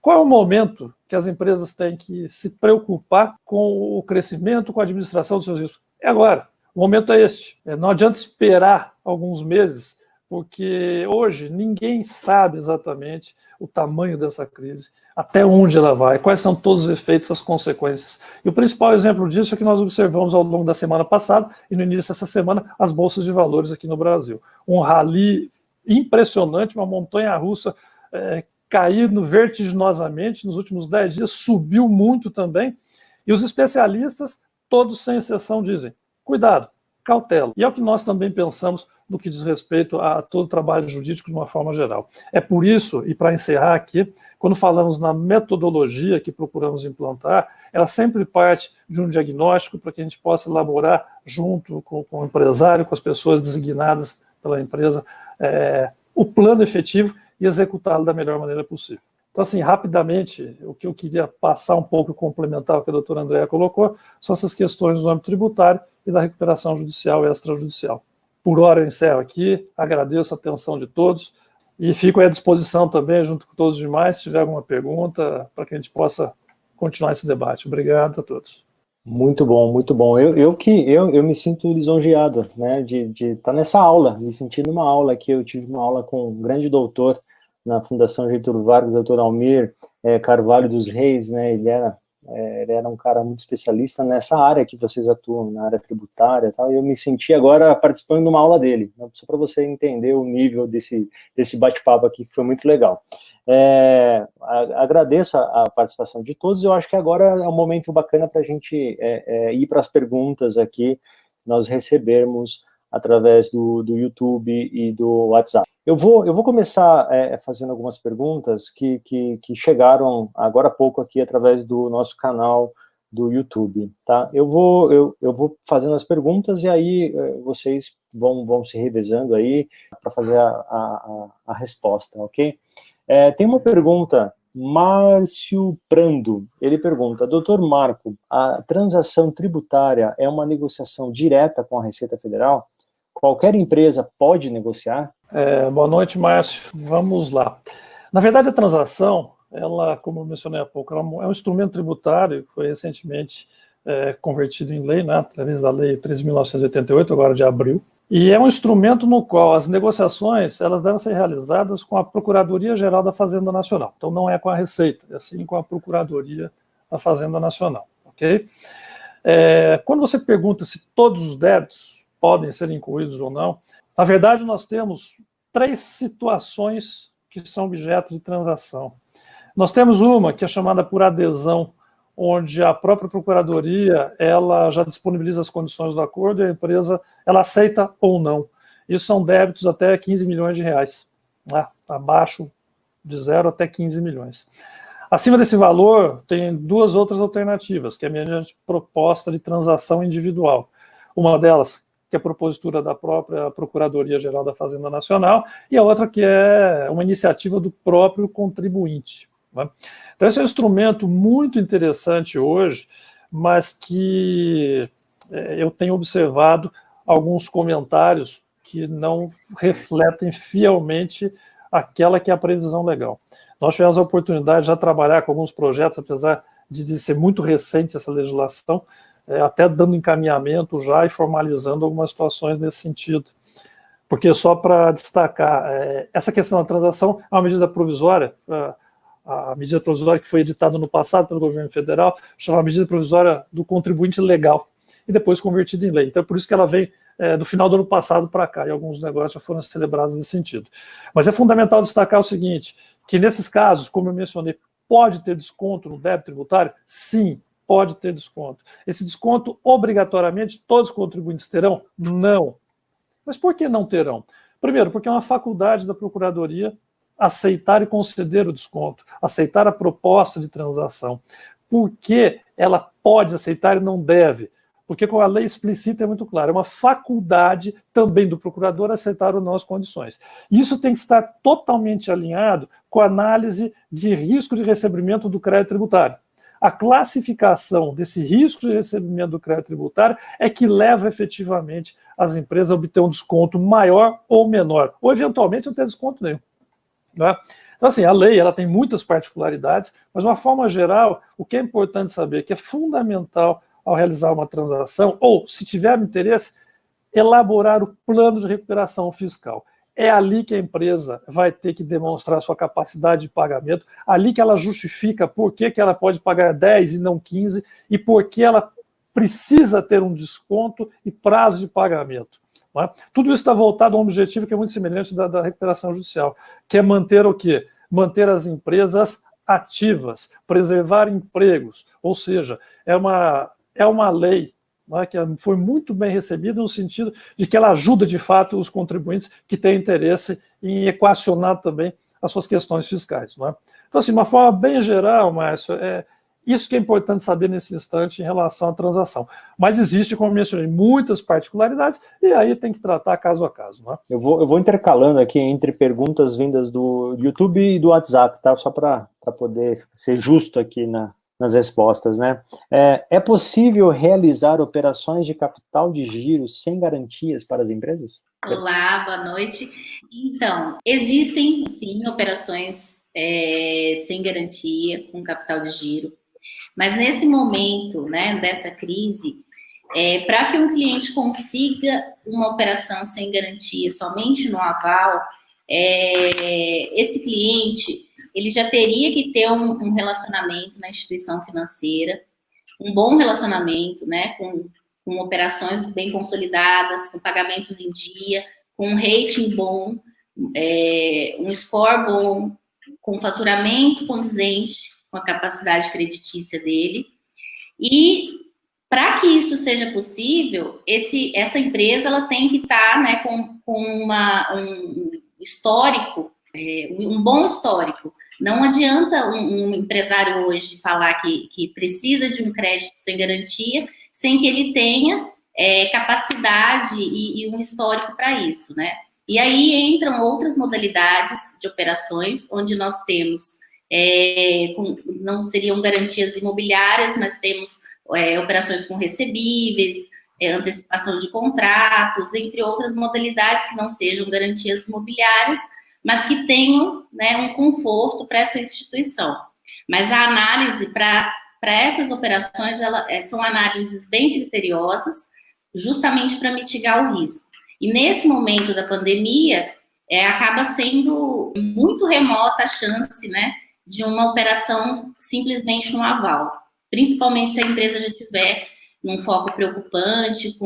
qual é o momento que as empresas têm que se preocupar com o crescimento, com a administração dos seus riscos? É agora. O momento é este. Não adianta esperar alguns meses, porque hoje ninguém sabe exatamente o tamanho dessa crise, até onde ela vai, quais são todos os efeitos, as consequências. E o principal exemplo disso é que nós observamos ao longo da semana passada e no início dessa semana as bolsas de valores aqui no Brasil. Um rally impressionante, uma montanha-russa caindo vertiginosamente nos últimos 10 dias, subiu muito também, e os especialistas, todos sem exceção, dizem, cuidado, cautela. E é o que nós também pensamos no que diz respeito a todo o trabalho jurídico de uma forma geral. É por isso, e para encerrar aqui, quando falamos na metodologia que procuramos implantar, ela sempre parte de um diagnóstico para que a gente possa elaborar junto com o empresário, com as pessoas designadas pela empresa, o plano efetivo e executá-lo da melhor maneira possível. Então, assim, rapidamente, o que eu queria passar um pouco e complementar o que a doutora Andréa colocou, são essas questões do âmbito tributário e da recuperação judicial e extrajudicial. Por hora eu encerro aqui, agradeço a atenção de todos e fico à disposição também, junto com todos os demais, se tiver alguma pergunta, para que a gente possa continuar esse debate. Obrigado a todos. Muito bom, muito bom. Eu me sinto lisonjeado, né, de estar nessa aula, me sentindo uma aula aqui. Eu tive uma aula com um grande doutor na Fundação Getúlio Vargas, doutor Almir Carvalho dos Reis, né, ele era ele era um cara muito especialista nessa área que vocês atuam, na área tributária e tal, e eu me senti agora participando de uma aula dele, né, só para você entender o nível desse bate-papo aqui, que foi muito legal. Agradeço a participação de todos. Eu acho que agora é um momento bacana para a gente ir para as perguntas aqui, nós recebermos através do YouTube e do WhatsApp. Eu vou começar fazendo algumas perguntas que chegaram agora há pouco aqui através do nosso canal do YouTube, tá? Eu vou fazendo as perguntas e aí vocês vão se revezando aí para fazer a resposta, ok? Tem uma pergunta, Márcio Prando, ele pergunta, Dr. Marco, a transação tributária é uma negociação direta com a Receita Federal? Qualquer empresa pode negociar? Boa noite, Márcio. Vamos lá. Na verdade, a transação, ela, como eu mencionei há pouco, ela é um instrumento tributário que foi recentemente convertido em lei, né, através da Lei 13.988, agora de abril, e é um instrumento no qual as negociações elas devem ser realizadas com a Procuradoria-Geral da Fazenda Nacional. Então, não é com a Receita, é sim com a Procuradoria da Fazenda Nacional. Ok? Quando você pergunta se todos os débitos podem ser incluídos ou não, na verdade, nós temos 3 situações que são objeto de transação. Nós temos uma que é chamada por adesão, onde a própria Procuradoria ela já disponibiliza as condições do acordo e a empresa ela aceita ou não. Isso são débitos até 15 milhões de reais, né? Abaixo de 0 até 15 milhões. Acima desse valor, tem 2 outras alternativas, que é mediante proposta de transação individual. Uma delas, que é a propositura da própria Procuradoria-Geral da Fazenda Nacional, e a outra que é uma iniciativa do próprio contribuinte. Né? Então, esse é um instrumento muito interessante hoje, mas que eu tenho observado alguns comentários que não refletem fielmente aquela que é a previsão legal. Nós tivemos a oportunidade de já trabalhar com alguns projetos, apesar de ser muito recente essa legislação, até dando encaminhamento já e formalizando algumas situações nesse sentido. Porque só para destacar, essa questão da transação é uma medida provisória, a medida provisória que foi editada no passado pelo governo federal, chama medida provisória do contribuinte legal, e depois convertida em lei. Então é por isso que ela vem do final do ano passado para cá, e alguns negócios já foram celebrados nesse sentido. Mas é fundamental destacar o seguinte, que nesses casos, como eu mencionei, pode ter desconto no débito tributário? Sim, pode ter desconto. Esse desconto, obrigatoriamente, todos os contribuintes terão? Não. Mas por que não terão? Primeiro, porque é uma faculdade da Procuradoria aceitar e conceder o desconto, aceitar a proposta de transação. Por que ela pode aceitar e não deve? Porque com a lei explícita é muito claro, é uma faculdade também do procurador aceitar ou não as condições. Isso tem que estar totalmente alinhado com a análise de risco de recebimento do crédito tributário. A classificação desse risco de recebimento do crédito tributário é que leva efetivamente as empresas a obter um desconto maior ou menor, ou eventualmente não ter desconto nenhum. Né? Então, assim, a lei ela tem muitas particularidades, mas de uma forma geral, o que é importante saber é que é fundamental ao realizar uma transação, ou, se tiver interesse, elaborar o plano de recuperação fiscal. É ali que a empresa vai ter que demonstrar sua capacidade de pagamento, ali que ela justifica por que ela pode pagar 10 e não 15, e por que ela precisa ter um desconto e prazo de pagamento. Não é? Tudo isso está voltado a um objetivo que é muito semelhante da recuperação judicial, que é manter o quê? Manter as empresas ativas, preservar empregos, ou seja, é uma lei, né, que foi muito bem recebida no sentido de que ela ajuda de fato os contribuintes que têm interesse em equacionar também as suas questões fiscais. Não é? Então, assim, de uma forma bem geral, Márcio, isso que é importante saber nesse instante em relação à transação. Mas existe, como eu mencionei, muitas particularidades e aí tem que tratar caso a caso. Não é? Eu vou intercalando aqui entre perguntas vindas do YouTube e do WhatsApp, tá? Só para poder ser justo aqui nas respostas, né? É possível realizar operações de capital de giro sem garantias para as empresas? Olá, boa noite. Então, existem, sim, operações sem garantia, com capital de giro, mas nesse momento, né, dessa crise, para que um cliente consiga uma operação sem garantia somente no aval, esse cliente ele já teria que ter um relacionamento na instituição financeira, um bom relacionamento, né, com operações bem consolidadas, com pagamentos em dia, com um rating bom, um score bom, com faturamento condizente com a capacidade creditícia dele. E para que isso seja possível, essa empresa ela tem que estar, né, com um histórico, um bom histórico. Não adianta um empresário hoje falar que precisa de um crédito sem garantia, sem que ele tenha capacidade e um histórico para isso, né? E aí entram outras modalidades de operações, onde nós temos, não seriam garantias imobiliárias, mas temos operações com recebíveis, antecipação de contratos, entre outras modalidades que não sejam garantias imobiliárias, mas que tenham, né, um conforto para essa instituição. Mas a análise para essas operações, são análises bem criteriosas, justamente para mitigar o risco. E nesse momento da pandemia, acaba sendo muito remota a chance, né, de uma operação simplesmente no aval, principalmente se a empresa já tiver num foco preocupante,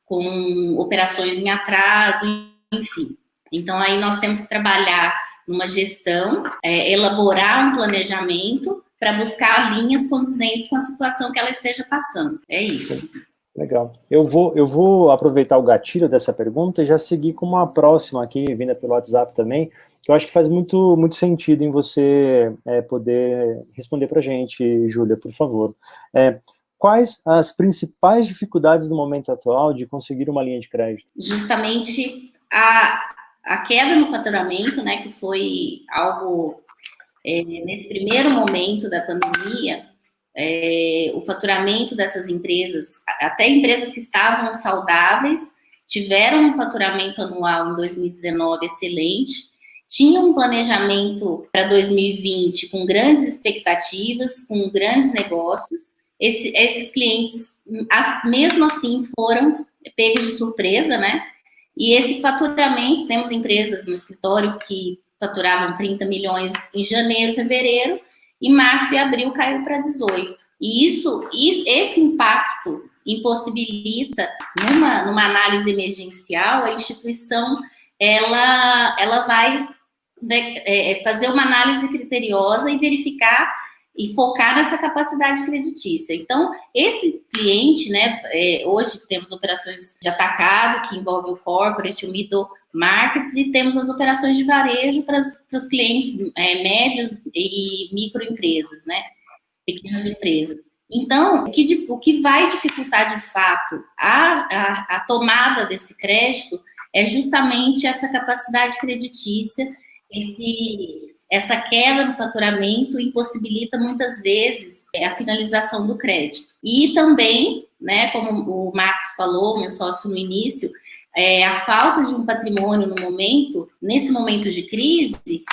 com operações em atraso, enfim. Então, aí nós temos que trabalhar numa gestão, elaborar um planejamento para buscar linhas condizentes com a situação que ela esteja passando. É isso. Legal. Eu vou aproveitar o gatilho dessa pergunta e já seguir com uma próxima aqui, vinda pelo WhatsApp também, que eu acho que faz muito, muito sentido em você poder responder para a gente, Júlia, por favor. Quais as principais dificuldades no momento atual de conseguir uma linha de crédito? Justamente a queda no faturamento, né, que foi algo, nesse primeiro momento da pandemia, o faturamento dessas empresas, até empresas que estavam saudáveis, tiveram um faturamento anual em 2019 excelente, tinham um planejamento para 2020 com grandes expectativas, com grandes negócios. Esses clientes, mesmo assim, foram pegos de surpresa, né? E esse faturamento, temos empresas no escritório que faturavam 30 milhões em janeiro, fevereiro, em março e abril caiu para 18. E esse impacto impossibilita, numa análise emergencial, a instituição ela vai fazer uma análise criteriosa e verificar e focar nessa capacidade creditícia. Então, esse cliente, né, hoje temos operações de atacado, que envolve o corporate, o middle markets, e temos as operações de varejo para os clientes médios e microempresas, né, pequenas empresas. Então, o que vai dificultar de fato a tomada desse crédito é justamente essa capacidade creditícia, essa queda no faturamento impossibilita muitas vezes a finalização do crédito. E também, né, como o Marcos falou, meu sócio no início, a falta de um patrimônio nesse momento de crise,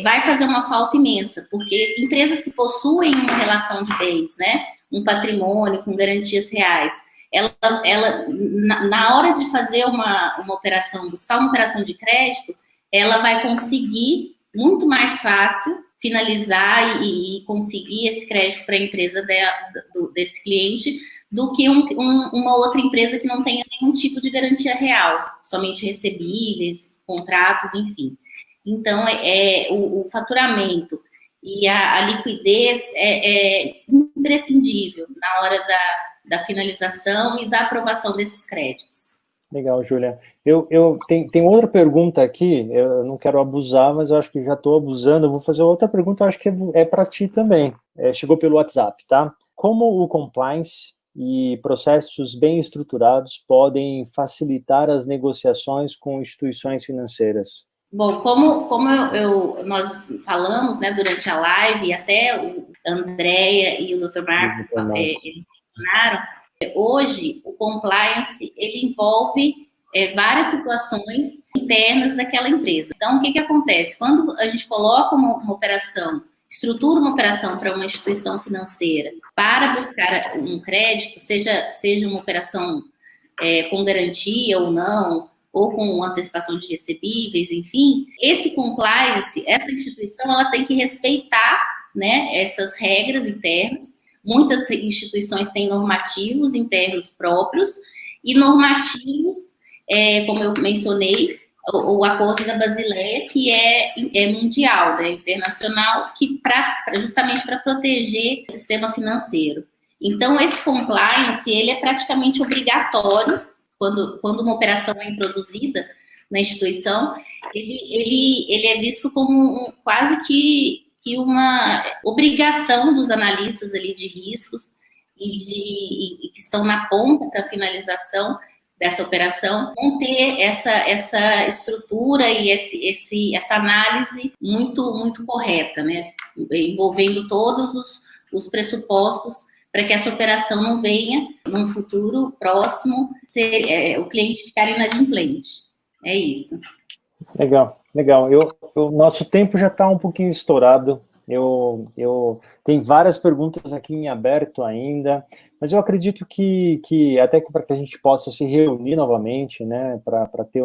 vai fazer uma falta imensa, porque empresas que possuem uma relação de bens, né, um patrimônio com garantias reais, ela na hora de fazer uma operação, buscar uma operação de crédito, ela vai conseguir muito mais fácil finalizar e conseguir esse crédito para a empresa desse cliente do que uma outra empresa que não tenha nenhum tipo de garantia real, somente recebíveis, contratos, enfim. Então, o faturamento e a liquidez é imprescindível na hora da finalização e da aprovação desses créditos. Legal, Júlia. Tem outra pergunta aqui, eu não quero abusar, mas eu acho que já estou abusando, eu vou fazer outra pergunta, eu acho que é para ti também. Chegou pelo WhatsApp, tá? Como o compliance e processos bem estruturados podem facilitar as negociações com instituições financeiras? Bom, como nós falamos, né, durante a live, até o Andréia e o Dr. Marco, eles mencionaram, hoje o compliance, ele envolve várias situações internas daquela empresa. Então, o que acontece? Quando a gente coloca uma operação, estrutura uma operação para uma instituição financeira para buscar um crédito, seja uma operação com garantia ou não, ou com antecipação de recebíveis, enfim, esse compliance, essa instituição, ela tem que respeitar, né, essas regras internas. Muitas instituições têm normativos internos próprios e normativos, como eu mencionei, o Acordo da Basileia, que é mundial, né, internacional, que justamente para proteger o sistema financeiro. Então, esse compliance, ele é praticamente obrigatório quando uma operação é introduzida na instituição, ele é visto como quase que uma obrigação dos analistas ali de riscos e que estão na ponta para a finalização dessa operação, vão ter essa estrutura e essa análise muito correta, né? Envolvendo todos os pressupostos para que essa operação não venha, num futuro próximo, o cliente ficar inadimplente. É isso. Legal. O nosso tempo já está um pouquinho estourado. Eu tenho várias perguntas aqui em aberto ainda, mas eu acredito que até para que a gente possa se reunir novamente, né, para ter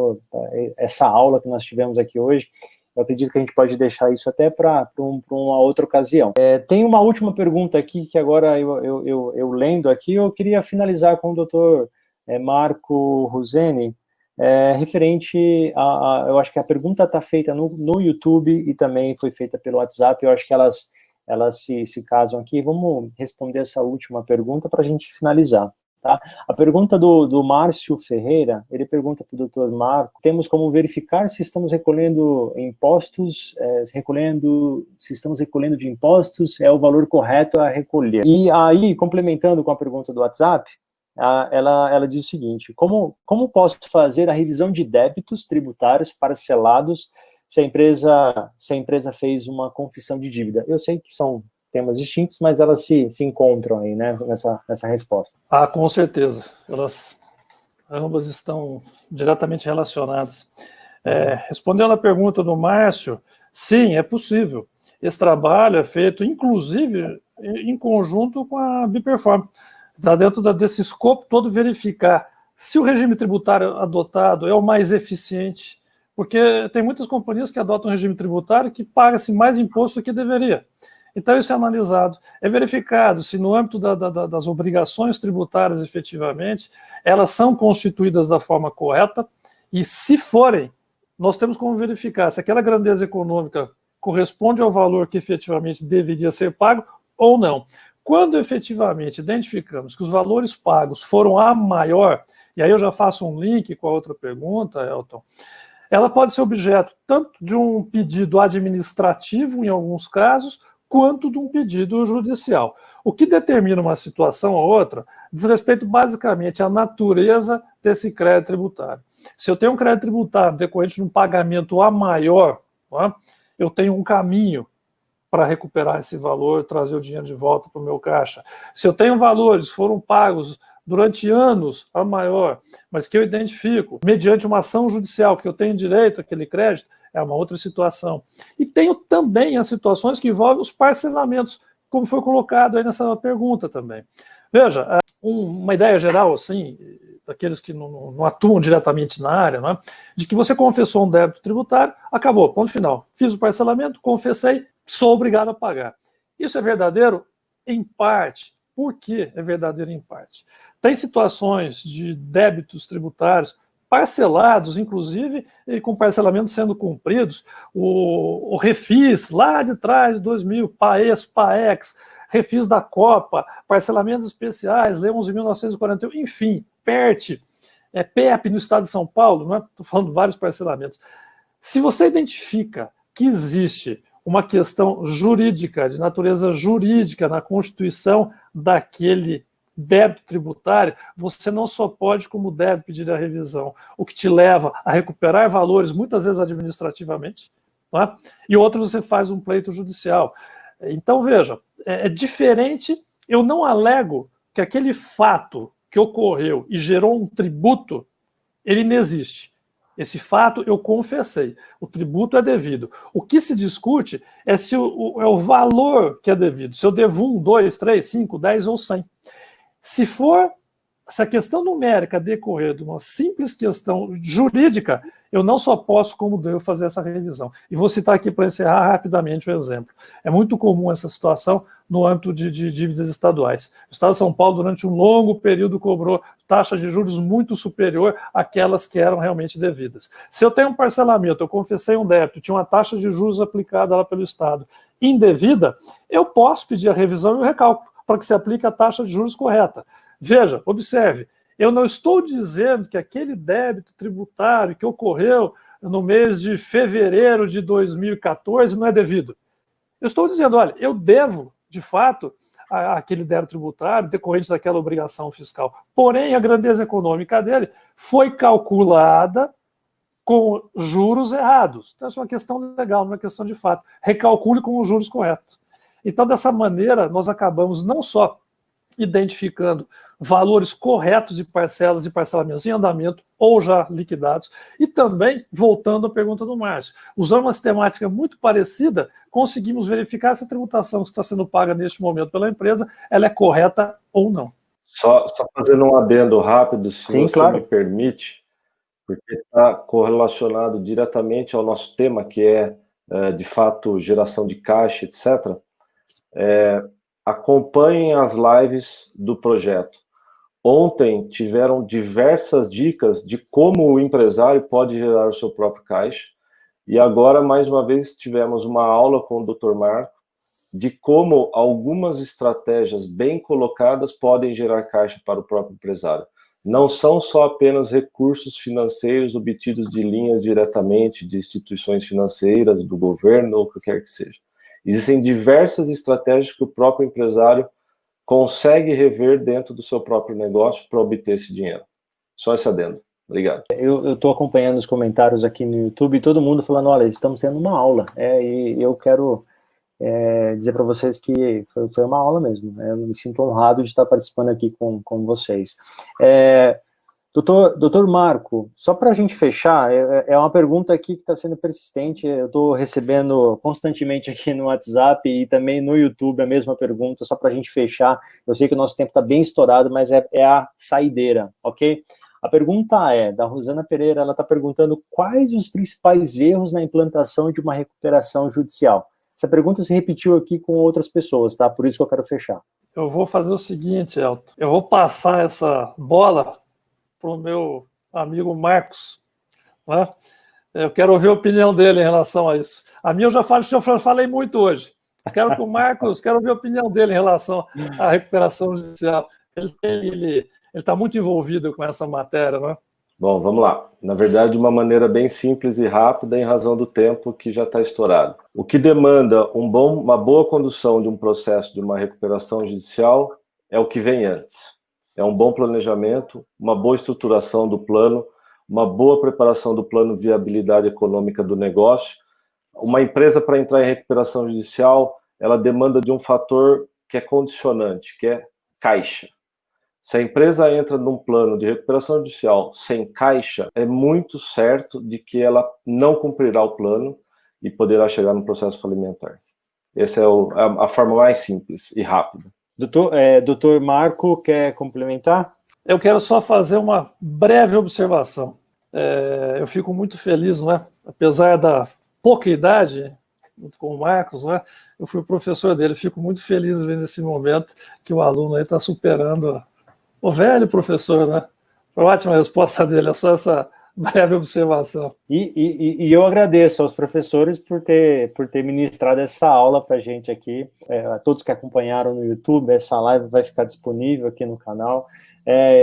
essa aula que nós tivemos aqui hoje, eu acredito que a gente pode deixar isso até para uma outra ocasião. Tem uma última pergunta aqui, que agora eu lendo aqui, eu queria finalizar com o doutor Marco Ruzeni, referente eu acho que a pergunta está feita no YouTube e também foi feita pelo WhatsApp, eu acho que elas se casam aqui. Vamos responder essa última pergunta para a gente finalizar. Tá? A pergunta do Márcio Ferreira, ele pergunta para o Dr. Marco: temos como verificar se estamos recolhendo impostos, se estamos recolhendo de impostos, é o valor correto a recolher. E aí, complementando com a pergunta do WhatsApp, ela diz o seguinte: como posso fazer a revisão de débitos tributários parcelados se a empresa fez uma confissão de dívida? Eu sei que são temas distintos, mas elas se encontram aí, né, nessa resposta. Com certeza. Ambas estão diretamente relacionadas. Respondendo à pergunta do Márcio, sim, é possível. Esse trabalho é feito, inclusive, em conjunto com a Biperform. Está dentro desse escopo todo verificar se o regime tributário adotado é o mais eficiente, porque tem muitas companhias que adotam um regime tributário que paga-se mais imposto do que deveria. Então, isso é analisado, é verificado se no âmbito das obrigações tributárias, efetivamente, elas são constituídas da forma correta, e se forem, nós temos como verificar se aquela grandeza econômica corresponde ao valor que efetivamente deveria ser pago ou não. Quando efetivamente identificamos que os valores pagos foram a maior, e aí eu já faço um link com a outra pergunta, Elton, ela pode ser objeto tanto de um pedido administrativo, em alguns casos, quanto de um pedido judicial. O que determina uma situação ou outra diz respeito basicamente à natureza desse crédito tributário. Se eu tenho um crédito tributário decorrente de um pagamento a maior, eu tenho um caminho para recuperar esse valor, trazer o dinheiro de volta para o meu caixa. Se eu tenho valores que foram pagos durante anos a maior, mas que eu identifico mediante uma ação judicial que eu tenho direito àquele crédito, é uma outra situação. E tenho também as situações que envolvem os parcelamentos, como foi colocado aí nessa pergunta também. Veja, uma ideia geral, assim, daqueles que não atuam diretamente na área, né, de que você confessou um débito tributário, acabou, ponto final. Fiz o parcelamento, confessei, sou obrigado a pagar. Isso é verdadeiro? Em parte. Por que é verdadeiro em parte? Tem situações de débitos tributários parcelados, inclusive, e com parcelamentos sendo cumpridos, o refis lá de trás, de 2000, PAES, PAEX, refis da Copa, parcelamentos especiais, Lei 11.941, enfim, PERT, PEP no estado de São Paulo, não é? Estou falando de vários parcelamentos. Se você identifica que existe uma questão jurídica, de natureza jurídica, na constituição daquele débito tributário, você não só pode, como deve, pedir a revisão, o que te leva a recuperar valores, muitas vezes administrativamente, não é? E outros você faz um pleito judicial. Então, veja, é diferente, eu não alego que aquele fato que ocorreu e gerou um tributo, ele não existe. Esse fato eu confessei, o tributo é devido. O que se discute é se é o valor que é devido, se eu devo 1, 2, 3, 5, 10 ou 100. Se for se a questão numérica decorrer de uma simples questão jurídica, eu não só posso, como devo, fazer essa revisão. E vou citar aqui para encerrar rapidamente o exemplo. É muito comum essa situação no âmbito de dívidas estaduais. O Estado de São Paulo, durante um longo período, cobrou taxa de juros muito superior àquelas que eram realmente devidas. Se eu tenho um parcelamento, eu confessei um débito, tinha uma taxa de juros aplicada lá pelo Estado indevida, eu posso pedir a revisão e o recálculo para que se aplique a taxa de juros correta. Veja, observe, eu não estou dizendo que aquele débito tributário que ocorreu no mês de fevereiro de 2014 não é devido. Eu estou dizendo, olha, eu devo, de fato, aquele débito tributário decorrente daquela obrigação fiscal. Porém, a grandeza econômica dele foi calculada com juros errados. Então, isso é uma questão legal, não é uma questão de fato. Recalcule com os juros corretos. Então, dessa maneira, nós acabamos não só identificando valores corretos de parcelas e parcelamentos em andamento ou já liquidados, e também, voltando à pergunta do Márcio, usando uma sistemática muito parecida, conseguimos verificar se a tributação que está sendo paga neste momento pela empresa, ela é correta ou não. Só fazendo um adendo rápido, se Sim, você claro. me permite, porque está correlacionado diretamente ao nosso tema, que é, de fato, geração de caixa, etc. Acompanhem as lives do projeto. Ontem tiveram diversas dicas de como o empresário pode gerar o seu próprio caixa, e agora, mais uma vez, tivemos uma aula com o Dr. Marco de como algumas estratégias bem colocadas podem gerar caixa para o próprio empresário. Não são só apenas recursos financeiros obtidos de linhas diretamente de instituições financeiras, do governo, ou o que quer que seja. Existem diversas estratégias que o próprio empresário consegue rever dentro do seu próprio negócio para obter esse dinheiro. Só esse adendo. Obrigado. Eu estou acompanhando os comentários aqui no YouTube e todo mundo falando, olha, estamos tendo uma aula. E eu quero dizer para vocês que foi uma aula mesmo. Eu me sinto honrado de estar participando aqui com vocês. Doutor Marco, só para a gente fechar, é uma pergunta aqui que está sendo persistente, eu estou recebendo constantemente aqui no WhatsApp e também no YouTube a mesma pergunta, só para a gente fechar. Eu sei que o nosso tempo está bem estourado, mas é a saideira, ok? A pergunta é, da Rosana Pereira, ela está perguntando quais os principais erros na implantação de uma recuperação judicial. Essa pergunta se repetiu aqui com outras pessoas, tá? Por isso que eu quero fechar. Eu vou fazer o seguinte, Elton, eu vou passar essa bola para o meu amigo Marcos, né? Eu quero ouvir a opinião dele em relação a isso. A minha eu já falei muito hoje. Quero que o Marcos, quero ouvir a opinião dele em relação à recuperação judicial. Ele está muito envolvido com essa matéria, né? Bom, vamos lá. Na verdade, de uma maneira bem simples e rápida, em razão do tempo que já está estourado. O que demanda uma boa condução de um processo de uma recuperação judicial é o que vem antes. É um bom planejamento, uma boa estruturação do plano, uma boa preparação do plano de viabilidade econômica do negócio. Uma empresa, para entrar em recuperação judicial, ela demanda de um fator que é condicionante, que é caixa. Se a empresa entra num plano de recuperação judicial sem caixa, é muito certo de que ela não cumprirá o plano e poderá chegar no processo falimentar. Essa é a forma mais simples e rápida. Doutor Marco, quer complementar? Eu quero só fazer uma breve observação. Eu fico muito feliz, né? Apesar da pouca idade, junto com o Marcos, né? Eu fui professor dele, fico muito feliz de ver nesse momento que o aluno aí está superando o velho professor, né? Foi uma ótima resposta dele, é só essa breve observação. E eu agradeço aos professores por ter ministrado essa aula para a gente aqui, a todos que acompanharam no YouTube, essa live vai ficar disponível aqui no canal.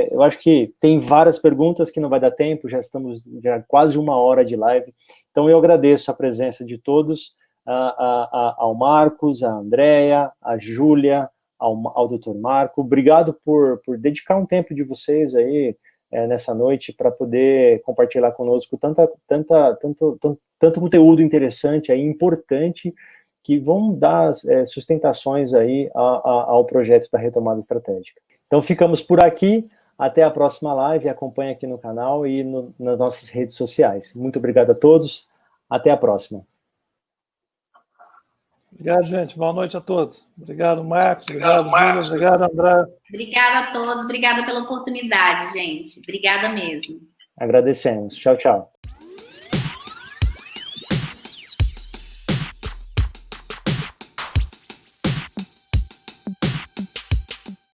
Eu acho que tem várias perguntas que não vai dar tempo, já estamos quase uma hora de live, então eu agradeço a presença de todos, ao Marcos, a Andréia, a Júlia, ao Dr. Marco, obrigado por dedicar um tempo de vocês aí nessa noite para poder compartilhar conosco tanto conteúdo interessante aí, importante, que vão dar sustentações aí ao projeto da retomada estratégica. Então ficamos por aqui, até a próxima live, acompanhe aqui no canal e nas nossas redes sociais. Muito obrigado a todos, até a próxima. Obrigado, gente. Boa noite a todos. Obrigado, Marcos. Obrigado, Júlia. Obrigado, André. Obrigada a todos, obrigada pela oportunidade, gente. Obrigada mesmo. Agradecemos. Tchau, tchau.